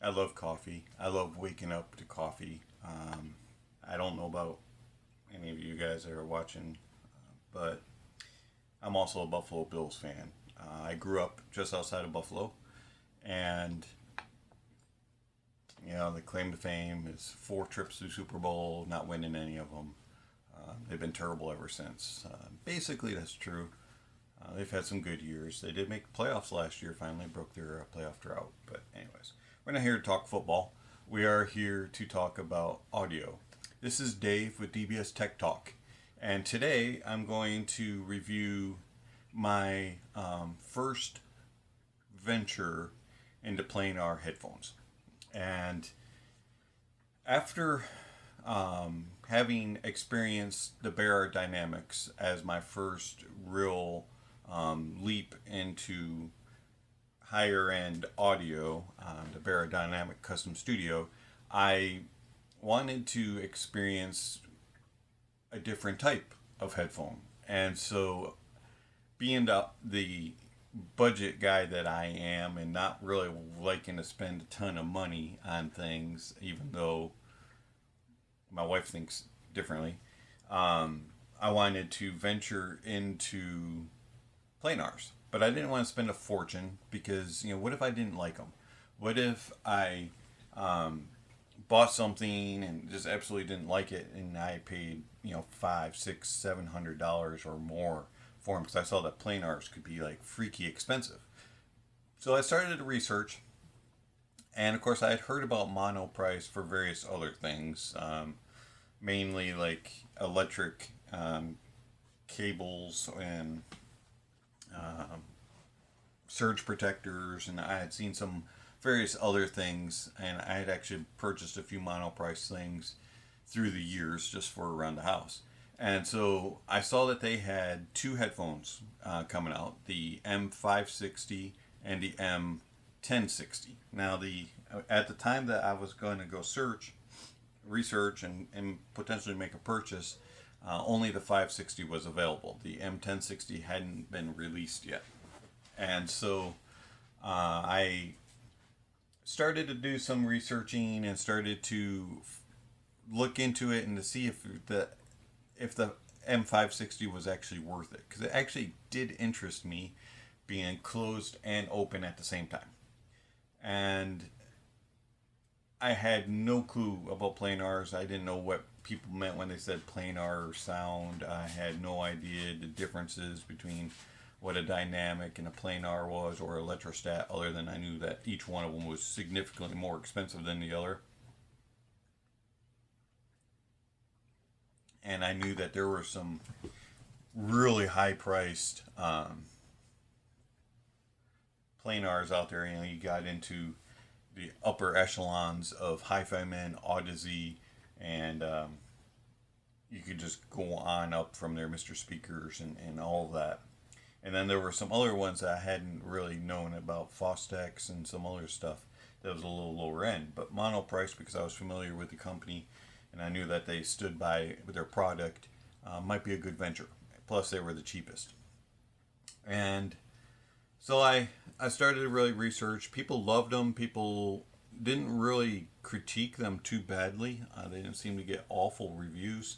I love coffee. I love waking up to coffee. I don't know about any of you guys that are watching, but I'm also a Buffalo Bills fan. I grew up just outside of Buffalo, and the claim to fame is 4 trips to Super Bowl, not winning any of them. They've been terrible ever since. Basically, that's true. They've had some good years. They did make playoffs last year. Finally, broke their playoff drought. But anyways, we're not here to talk football. We are here to talk about audio. This is Dave with DBS Tech Talk, and today I'm going to review my first venture into planar headphones. And after having experienced the Bear Dynamics as my first real leap into higher end audio, the Bear Dynamic Custom Studio, I wanted to experience a different type of headphone. And so, being the budget guy that I am and not really liking to spend a ton of money on things, even though my wife thinks differently, I wanted to venture into planars. But I didn't want to spend a fortune because, what if I didn't like them? What if I bought something and just absolutely didn't like it and I paid, five, six, $700 or more for them because I saw that planars could be like freaky expensive. So I started to research, and of course I had heard about Monoprice for various other things, mainly like electric cables and surge protectors, and I had seen some various other things, and I had actually purchased a few Monoprice things through the years just for around the house. And so I saw that they had two headphones coming out, the M560 and the M1060. Now, the at the time that I was going to go research, and potentially make a purchase, only the 560 was available. The M1060 hadn't been released yet. And so I started to do some researching and started to look into it and to see if the M560 was actually worth it, because it actually did interest me, being closed and open at the same time. And I had no clue about planars. I didn't know what people meant when they said planar sound. I had no idea the differences between what a dynamic and a planar was, or electrostat, other than I knew that each one of them was significantly more expensive than the other. And I knew that there were some really high priced planars out there. You got into the upper echelons of Hi-Fi Man, Odyssey, and you could just go on up from there, Mr. Speakers, and all of that. And then there were some other ones that I hadn't really known about, Fostex and some other stuff that was a little lower end. But Monoprice, because I was familiar with the company and I knew that they stood by with their product, might be a good venture. Plus, they were the cheapest. And so I started to really research. People loved them. People didn't really critique them too badly. They didn't seem to get awful reviews.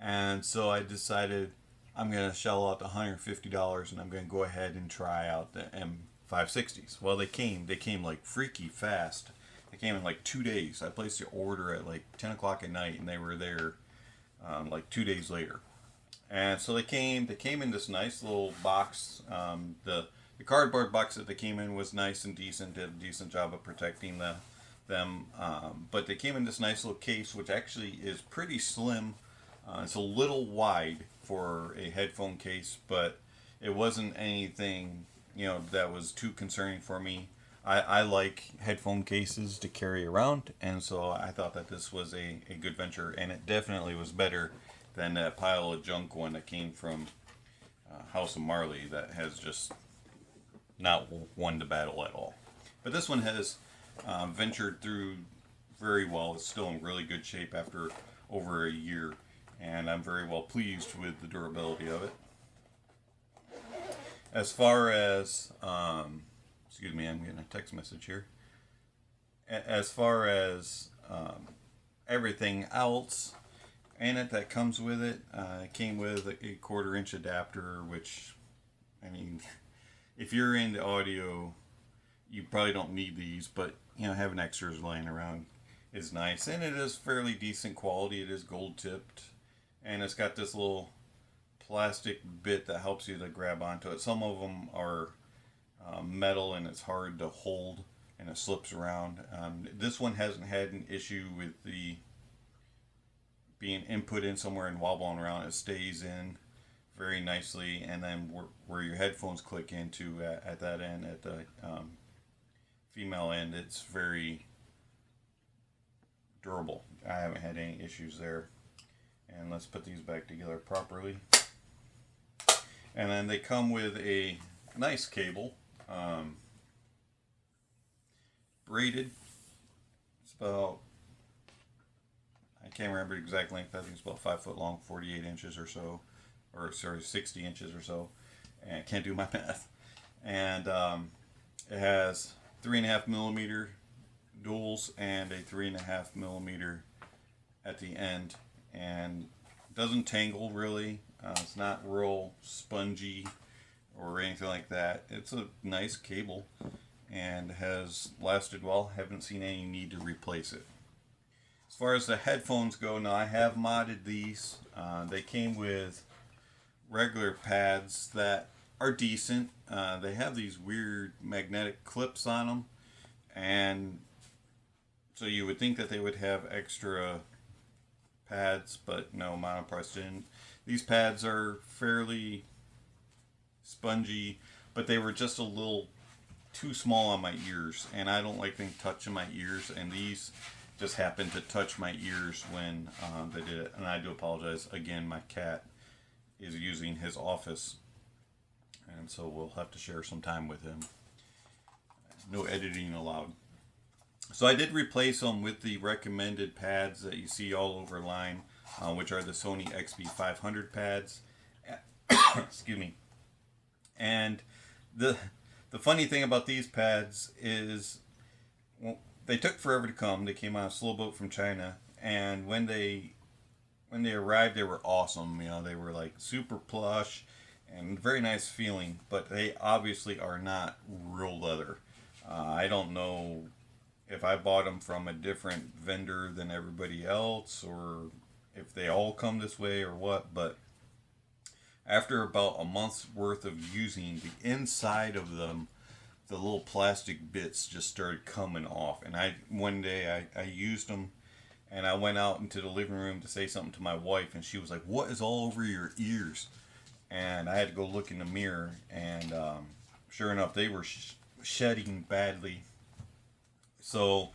And so I decided I'm going to shell out the $150 and I'm going to go ahead and try out the M560s. Well, they came like freaky fast. They came in like 2 days. I placed the order at like 10 o'clock at night, and they were there like 2 days later. And so they came in this nice little box. The cardboard box that they came in was nice and decent, did a decent job of protecting them. But they came in this nice little case, which actually is pretty slim. It's a little wide for a headphone case, but it wasn't anything that was too concerning for me. I like headphone cases to carry around, and so I thought that this was a good venture, and it definitely was better than that pile of junk one that came from House of Marley that has just not won the battle at all. But this one has ventured through very well. It's still in really good shape after over a year, and I'm very well pleased with the durability of it. As far as, excuse me, I'm getting a text message here. As far as everything else in it that comes with it, it came with a 1/4 inch adapter, which, I mean, if you're into audio, you probably don't need these, but having extras laying around is nice, and it is fairly decent quality. It is gold tipped, and it's got this little plastic bit that helps you to grab onto it. Some of them are metal, and it's hard to hold, and it slips around. This one hasn't had an issue with the being input in somewhere and wobbling around. It stays in very nicely, and then where your headphones click into at that end, at the female end, it's very durable. I haven't had any issues there. And let's put these back together properly. And then they come with a nice cable, braided. It's about, I can't remember the exact length. I think it's about 5 foot long, 48 inches or so, or sorry, 60 inches or so. And I can't do my math. And it has 3.5mm duals and a 3.5mm at the end, and doesn't tangle really. It's not real spongy or anything like that. It's a nice cable and has lasted well. Haven't seen any need to replace it. As far as the headphones go, now I have modded these. They came with regular pads that are decent. They have these weird magnetic clips on them, and so you would think that they would have extra pads, but no, Monoprice didn't. These pads are fairly spongy, but they were just a little too small on my ears, and I don't like things touching my ears, and these just happened to touch my ears when they did it. And I do apologize. Again, my cat is using his office, and so we'll have to share some time with him. No editing allowed. So I did replace them with the recommended pads that you see all over line, which are the Sony XB500 pads. Excuse me. And the funny thing about these pads is, well, they took forever to come. They came on a slow boat from China, and when they arrived, they were awesome. They were like super plush and very nice feeling, but they obviously are not real leather. I don't know if I bought them from a different vendor than everybody else, or if they all come this way or what, but after about a month's worth of using, the inside of them, the little plastic bits just started coming off. And one day I used them, and I went out into the living room to say something to my wife, and she was like, "What is all over your ears?" And I had to go look in the mirror, and sure enough, they were shedding badly. So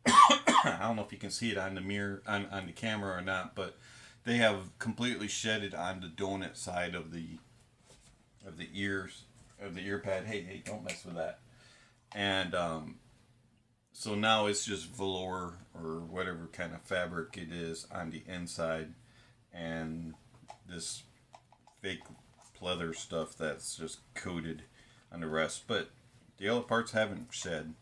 I don't know if you can see it on the mirror, on the camera or not, but they have completely shedded on the donut side of the ears, of the ear pad. Hey, don't mess with that. And so now it's just velour or whatever kind of fabric it is on the inside, and this fake pleather stuff that's just coated on the rest. But the other parts haven't shed.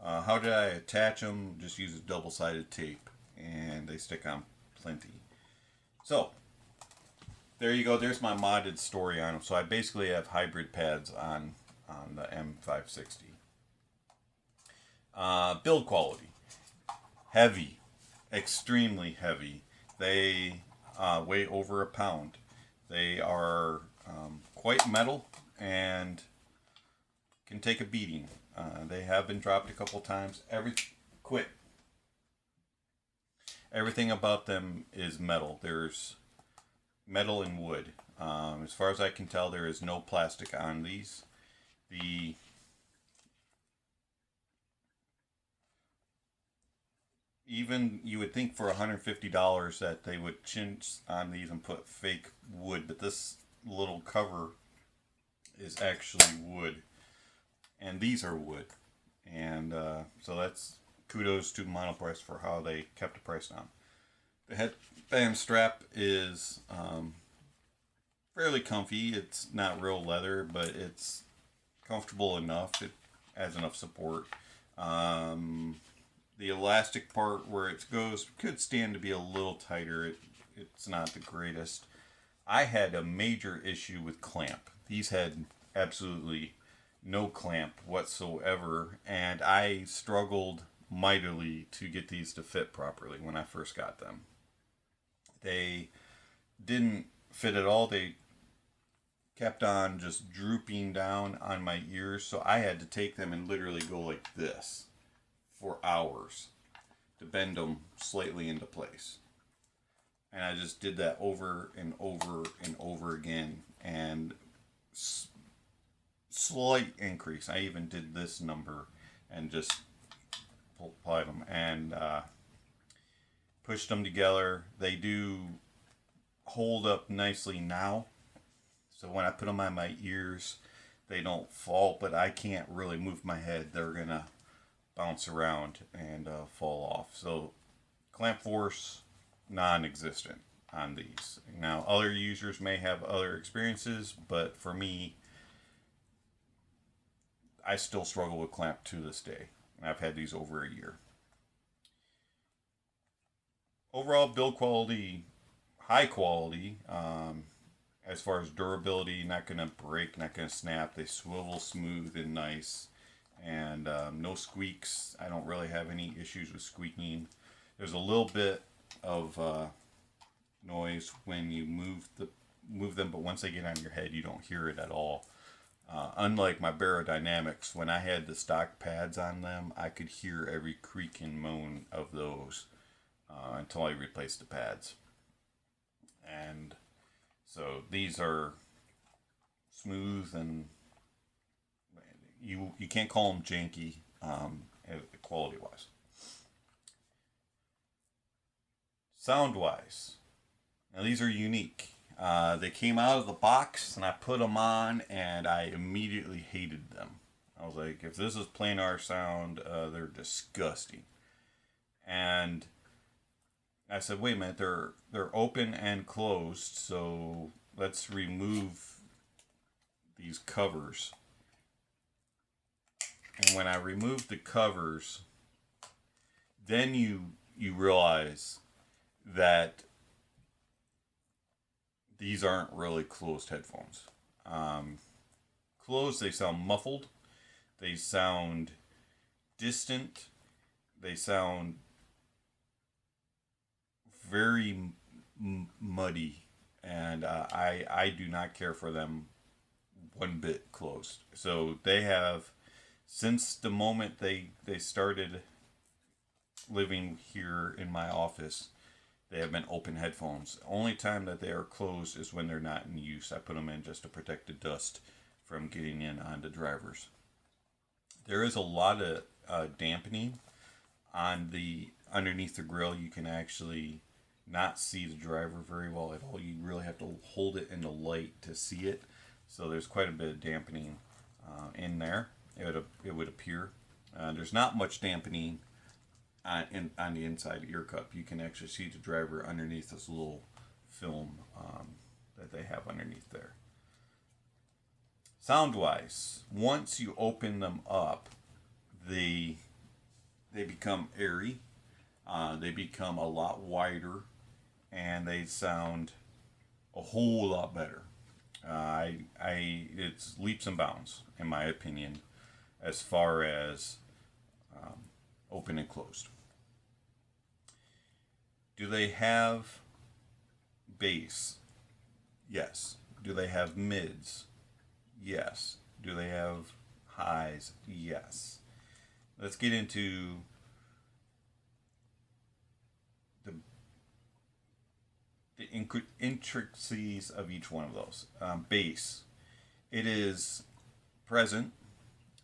How did I attach them? Just use a double-sided tape, and they stick on plenty. So there you go. There's my modded story on them. So I basically have hybrid pads on the M560. Build quality: heavy, extremely heavy. They weigh over a pound. They are quite metal and can take a beating. They have been dropped a couple times. Everything about them is metal. There's metal and wood. As far as I can tell, there is no plastic on these. Even you would think for $150 that they would chinch on these and put fake wood, but this little cover is actually wood, and these are wood, and so that's kudos to Monoprice for how they kept the price down. The headband strap is fairly comfy. It's not real leather, but it's comfortable enough. It has enough support. The elastic part where it goes could stand to be a little tighter. It's not the greatest. I had a major issue with clamp. These had absolutely no clamp whatsoever, and I struggled mightily to get these to fit properly when I first got them. They didn't fit at all. They kept on just drooping down on my ears, so I had to take them and literally go like this for hours to bend them slightly into place. And I just did that over and over and over again, and slight increase. I even did this number and just applied them and pushed them together. They do hold up nicely now. So when I put them on my ears, they don't fall, but I can't really move my head. They're going to bounce around and fall off. So clamp force, non-existent on these. Now, other users may have other experiences, but for me, I still struggle with clamp to this day. I've had these over a year. Overall build quality, high quality. As far as durability, not going to break, not going to snap. They swivel smooth and nice, and no squeaks. I don't really have any issues with squeaking. There's a little bit of noise when you move them, but once they get on your head, you don't hear it at all. Unlike my Barodynamics, when I had the stock pads on them, I could hear every creak and moan of those until I replaced the pads. And so these are smooth, and you can't call them janky quality wise. Sound wise, now these are unique. They came out of the box and I put them on and I immediately hated them. I was like, if this is planar sound, they're disgusting. And I said, wait a minute, they're open and closed, so let's remove these covers. And when I removed the covers, then you realize that these aren't really closed headphones. Closed, they sound muffled, they sound distant, they sound very muddy, and I do not care for them one bit closed. So they have, since the moment they started living here in my office, they have been open headphones. The only time that they are closed is when they're not in use. I put them in just to protect the dust from getting in onto drivers. There is a lot of dampening on the underneath the grill. You can actually not see the driver very well at all. You really have to hold it in the light to see it. So there's quite a bit of dampening in there. It would appear. There's not much dampening on the inside ear cup. You can actually see the driver underneath this little film that they have underneath there. Sound wise, once you open them up, they become airy. They become a lot wider, and they sound a whole lot better. It's leaps and bounds in my opinion, as far as open and closed. Do they have bass? Yes. Do they have mids? Yes. Do they have highs? Yes. Let's get into the intricacies of each one of those. Bass. It is present.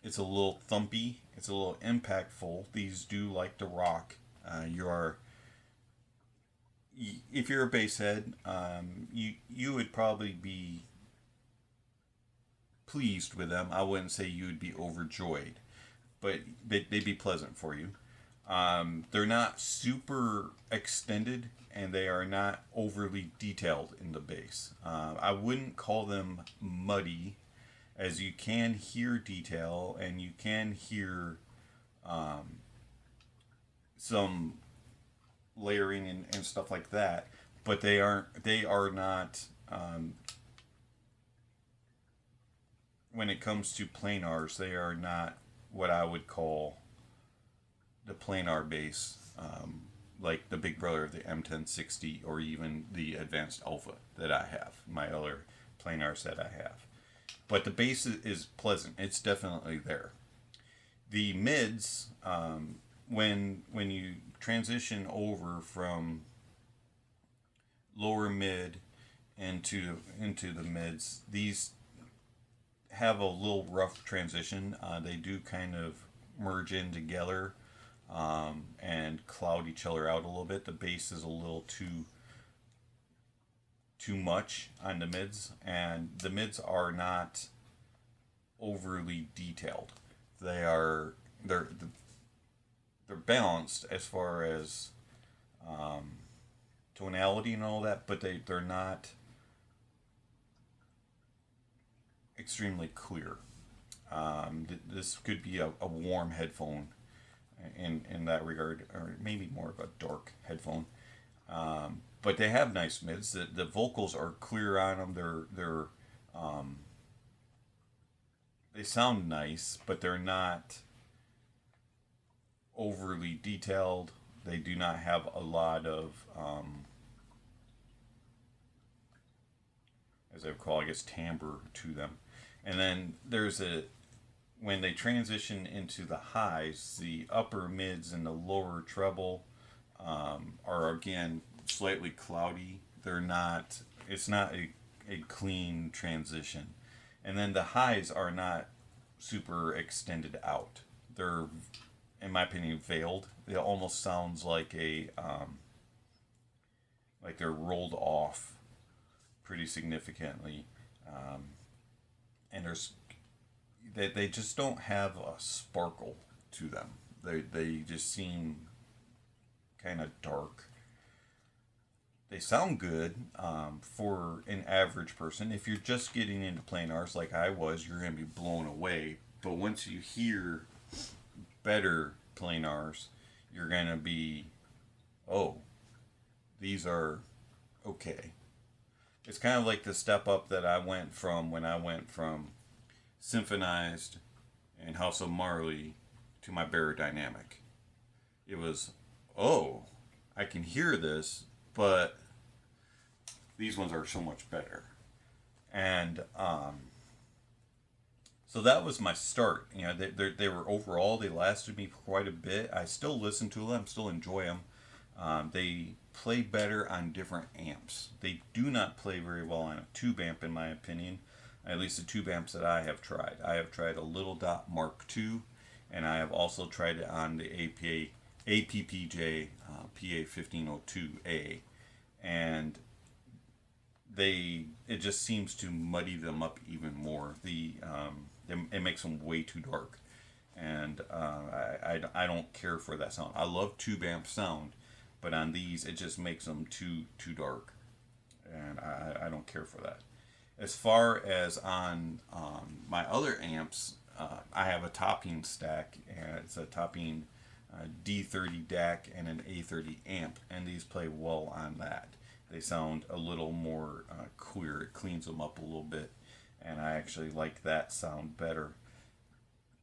It's a little thumpy. It's a little impactful. These do like to rock. If you're a bass head, you would probably be pleased with them. I wouldn't say you would be overjoyed, but they'd be pleasant for you. They're not super extended, and they are not overly detailed in the bass. I wouldn't call them muddy, as you can hear detail and you can hear some layering and stuff like that, but they are not, when it comes to planars, they are not what I would call the planar bass, like the big brother of the M1060 or even the advanced alpha that I have, my other planars that I have. But the bass is pleasant. It's definitely there. The mids, when you transition over from lower mid into the mids, these have a little rough transition. They do kind of merge in together, and cloud each other out a little bit. The bass is a little too much on the mids, and the mids are not overly detailed. They are they're balanced as far as tonality and all that, but they're not extremely clear. This could be a warm headphone in that regard, or maybe more of a dark headphone. But they have nice mids. The vocals are clear on them. They sound nice, but they're not overly detailed. They do not have a lot of, as I would call, I guess, timbre to them. And then when they transition into the highs, the upper mids and the lower treble, are again slightly cloudy. It's not a clean transition. And then the highs are not super extended out. They're, in my opinion, veiled. It almost sounds like like they're rolled off pretty significantly. And they just don't have a sparkle to them. They just seem kind of dark. They sound good, for an average person. If you're just getting into planars like I was, you're going to be blown away. But once you hear better planars, you're going to be, oh, these are okay. It's kind of like the step up that I went from when I went from Symphonized and House of Marley to my Barodynamic. It was, oh, I can hear this, but these ones are so much better. And so that was my start. You know, they were overall, they lasted me quite a bit. I still listen to them, still enjoy them. They play better on different amps. They do not play very well on a tube amp, in my opinion. At least the tube amps that I have tried. I have tried a Little Dot Mark II, and I have also tried it on the APPJ PA1502A, and it just seems to muddy them up even more. It makes them way too dark, and I don't care for that sound. I love tube amp sound, but on these it just makes them too dark, and I don't care for that. As far as on my other amps, I have a topping stack, and it's a topping D30 DAC and an A30 amp, and these play well on that. They sound a little more clear. It cleans them up a little bit, and I actually like that sound better.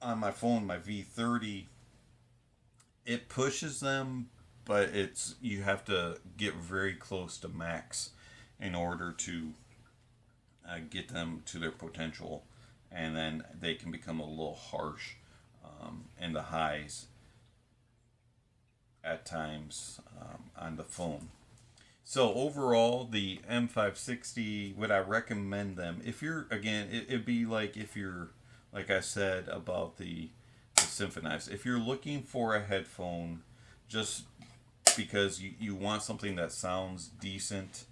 On my phone, my V30, it pushes them, but you have to get very close to max in order to get them to their potential, and then they can become a little harsh in the highs at times, on the phone. So overall, the M560, would I recommend them? If you're, again, it'd be like if you're, like I said about the Symphonized, if you're looking for a headphone just because you want something that sounds decent,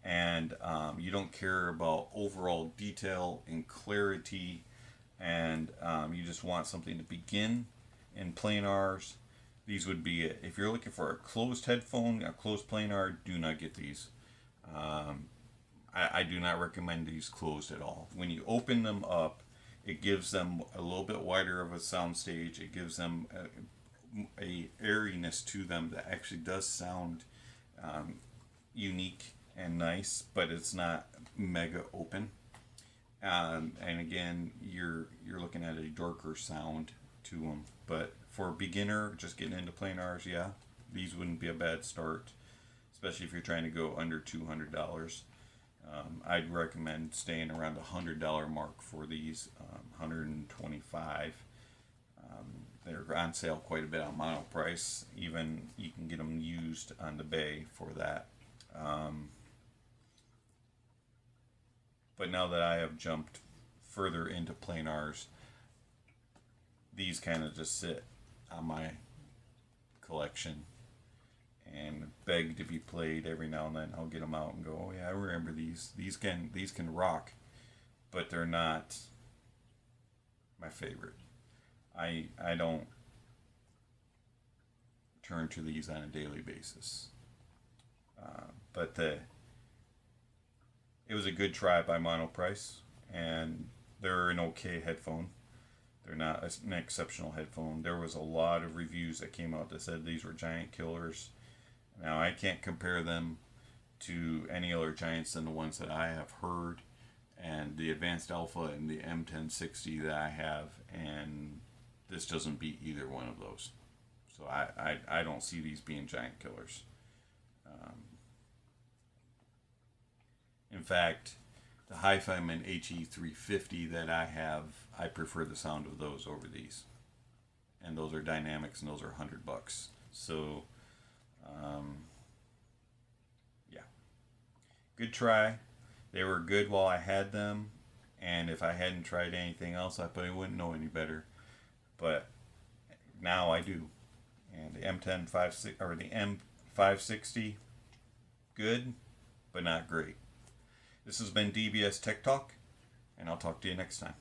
and you don't care about overall detail and clarity, and you just want something to begin in planars, these would be it. If you're looking for a closed headphone, a closed planar, do not get these. I do not recommend these closed at all. When you open them up, It gives them a little bit wider of a sound stage. It gives them a airiness to them that actually does sound unique and nice, but it's not mega open. And again, you're looking at a darker sound to them. But for a beginner, just getting into planars, yeah, these wouldn't be a bad start, especially if you're trying to go under $200. I'd recommend staying around the $100 mark for these. 125. They're on sale quite a bit on Monoprice. Even you can get them used on the Bay for that. But now that I have jumped further into planars, these kind of just sit on my collection and beg to be played every now and then. I'll get them out and go, oh yeah, I remember these. These can rock, but they're not my favorite. I don't turn to these on a daily basis. But it was a good try by Monoprice, and they're an okay headphone. They're not an exceptional headphone. There was a lot of reviews that came out that said these were giant killers. Now I can't compare them to any other giants than the ones that I have heard, and the Advanced Alpha and the M1060 that I have, and this doesn't beat either one of those. So I don't see these being giant killers. In fact, the Pham and HE350 that I have, I prefer the sound of those over these. And those are dynamics, and those are $100. So, yeah, good try. They were good while I had them, and if I hadn't tried anything else, I probably wouldn't know any better. But now I do. And the M560, good, but not great. This has been DBS Tech Talk, and I'll talk to you next time.